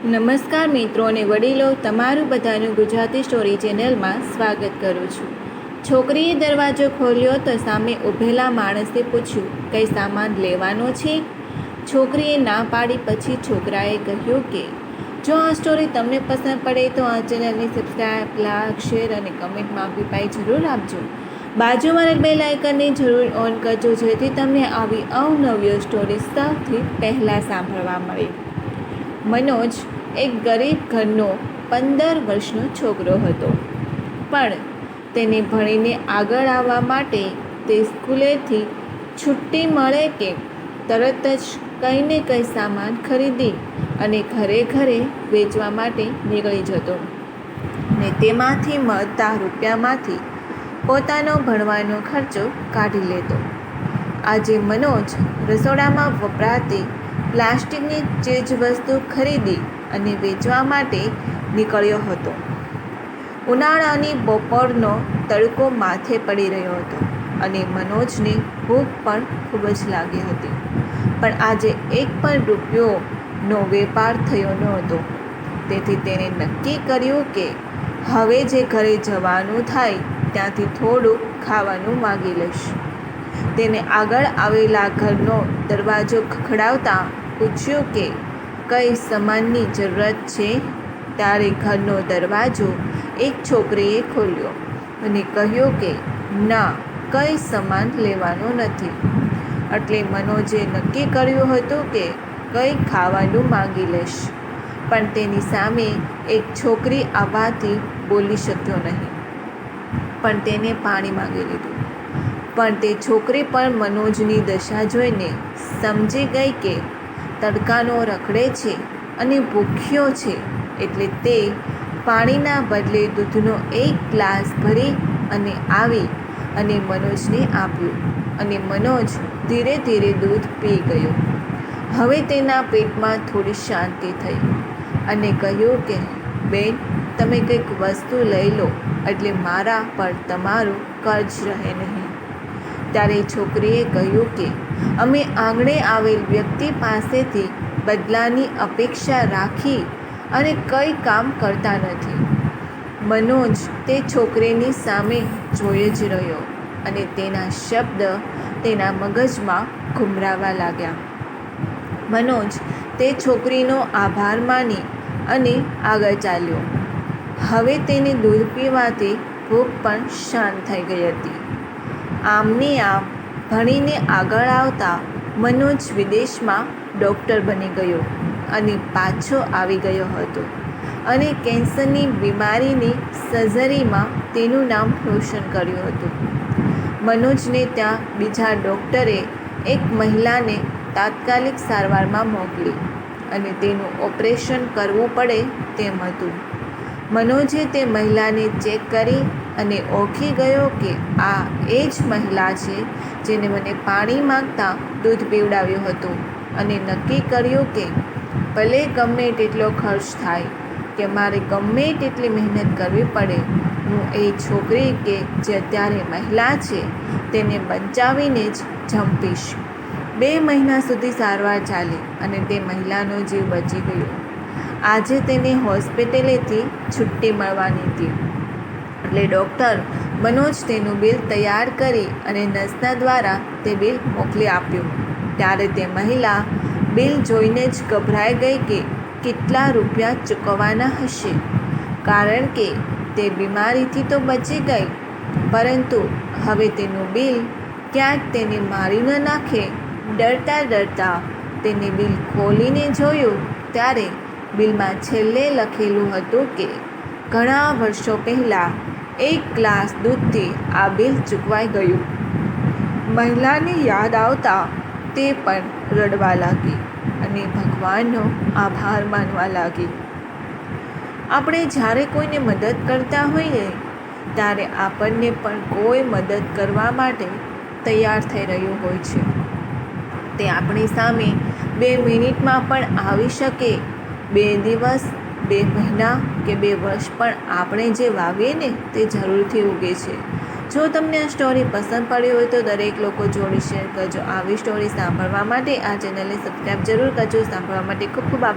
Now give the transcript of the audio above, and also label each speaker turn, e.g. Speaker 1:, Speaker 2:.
Speaker 1: નમસ્કાર મિત્રો અને વડીલો, તમારું બધાનું ગુજરાતી સ્ટોરી ચેનલમાં સ્વાગત કરું છું. છોકરીએ દરવાજો ખોલ્યો તો સામે ઊભેલા માણસે પૂછ્યું, કંઈ સામાન લેવાનો છે? છોકરીએ ના પાડી. પછી છોકરાએ કહ્યું કે જો આ સ્ટોરી તમને પસંદ પડે તો આ ચેનલને સબસ્ક્રાઈબ, લાઈક, શેર અને કમેન્ટમાં અભિપ્રાય જરૂર આપજો. બાજુમાં બેલ આઇકનને જરૂર ઓન કરજો, જેથી તમને આવી અવનવી સ્ટોરી સૌથી પહેલાં સાંભળવા મળે. મનોજ એક ગરીબ ઘરનો 15 વર્ષનો છોકરો હતો, પણ તેને ભણીને આગળ આવવા માટે તે સ્કૂલેથી છુટ્ટી મળે કે તરત જ કંઈ ને કંઈ સામાન ખરીદી અને ઘરે ઘરે વેચવા માટે નીકળી જતો ને તેમાંથી મળતા રૂપિયામાંથી પોતાનો ભણવાનો ખર્ચો કાઢી લેતો. આજે મનોજ રસોડામાં વપરાતી પ્લાસ્ટિકની ચીજવસ્તુ ખરીદી અને વેચવા માટે નીકળ્યો હતો. ઉનાળાની બપોરનો તડકો માથે પડી રહ્યો હતો અને મનોજને ભૂખ પણ ખૂબ જ લાગી હતી, પણ આજે એક પણ રૂપિયોનો વેપાર થયો નહોતો. તેથી તેણે નક્કી કર્યું કે હવે જે ઘરે જવાનું થાય ત્યાંથી થોડું ખાવાનું માગી લઈશ. તેને આગળ આવેલા ઘરનો દરવાજો ખખડાવતા પૂછ્યું કે કઈ સામાનની જરૂરત છે? ત્યારે ઘરનો દરવાજો એક છોકરીએ ખોલ્યો અને કહ્યું કે ના, કંઈ સામાન લેવાનો નથી. એટલે મનોજે નક્કી કર્યું હતું કે કંઈ ખાવાનું માંગી લઈશ, પણ તેની સામે એક છોકરી આવવાથી બોલી શક્યો નહીં, પણ તેને પાણી માંગી લીધું. પણ તે છોકરી પણ મનોજની દશા જોઈને સમજી ગઈ કે તડકાનો રખડે છે અને ભૂખ્યો છે, એટલે તે પાણીના બદલે દૂધનો એક ગ્લાસ ભરી અને આવી અને મનોજને આપ્યું અને મનોજ ધીરે ધીરે દૂધ પી ગયો. હવે તેના પેટમાં થોડી શાંતિ થઈ અને કહ્યું કે બેન, તમે કંઈક વસ્તુ લઈ લો એટલે મારા પર તમારું કર્જ રહે નહીં. ત્યારે છોકરીએ કહ્યું કે અમે આંગણે આવેલ વ્યક્તિ પાસેથી બદલાની અપેક્ષા રાખી અને કંઈ કામ કરતા નથી. મનોજ તે છોકરીની સામે જોઈ જ રહ્યો અને તેના શબ્દ તેના મગજમાં ઘુમરાવા લાગ્યા. મનોજ તે છોકરીનો આભાર માની અને આગળ ચાલ્યો. હવે તેને દૂધ પીવાથી ભૂખ પણ શાંત થઈ ગઈ હતી. આમને આમ ભણીને આગળ આવતા મનોજ વિદેશમાં ડૉક્ટર બની ગયો અને પાછો આવી ગયો હતો અને કેન્સરની બીમારીની સર્જરીમાં તેનું નામ રોશન કર્યું હતું. મનોજને ત્યાં બીજા ડૉક્ટરે એક મહિલાને તાત્કાલિક સારવારમાં મોકલી અને તેનું ઓપરેશન કરવું પડે તેમ હતું. મનોજે તે મહિલાને ચેક કરી અને ઓળખી ગયો કે આ એ જ મહિલા છે જેને મને પાણી માંગતા દૂધ પીવડાવ્યું હતું અને નક્કી કર્યું કે ભલે ગમે તેટલો ખર્ચ થાય કે મારે ગમે તેટલી મહેનત કરવી પડે, હું એ છોકરી કે જે અત્યારે મહિલા છે તેને બચાવીને જ જંપીશ. 2 મહિના સુધી સારવાર ચાલી અને તે મહિલાનો જીવ બચી ગયો. આજે તેને હોસ્પિટલેથી છુટ્ટી મળવાની હતી, એટલે ડૉક્ટર મનોજ તેનું બિલ તૈયાર કરી અને નર્સના દ્વારા તે બિલ મોકલી આપ્યું. ત્યારે તે મહિલા બિલ જોઈને જ ગભરાઈ ગઈ કે કેટલા રૂપિયા ચૂકવવાના હશે, કારણ કે તે બીમારીથી તો બચી ગઈ, પરંતુ હવે તેનું બિલ ક્યાંક તેને મારી ન નાખે. ડરતા ડરતા તેને બિલ ખોલીને જોયું ત્યારે બિલમાં છેલ્લે લખેલું હતું કે ઘણા વર્ષો પહેલાં 1 ગ્લાસ દૂધથી આ બિલ ચૂકવાઈ ગયું. મહિલાને યાદ આવતા તે પણ રડવા લાગી અને ભગવાનનો આભાર માનવા લાગી. આપણે જ્યારે કોઈને મદદ કરતા હોઈએ ત્યારે આપણને પણ કોઈ મદદ કરવા માટે તૈયાર થઈ રહ્યું હોય છે. તે આપણી સામે 2 મિનિટમાં પણ આવી શકે, 2 દિવસ, 2 મહિના કે 2 વર્ષ, પણ આપણે જે વાવીએ ને તે જરૂરથી ઉગે છે. જો તમને આ સ્ટોરી પસંદ પડી હોય તો દરેક લોકો જોડે શેર કરજો. આવી સ્ટોરી સાંભળવા માટે આ ચેનલને સબસ્ક્રાઈબ જરૂર કરજો. સાંભળવા માટે ખૂબ ખૂબ આભાર.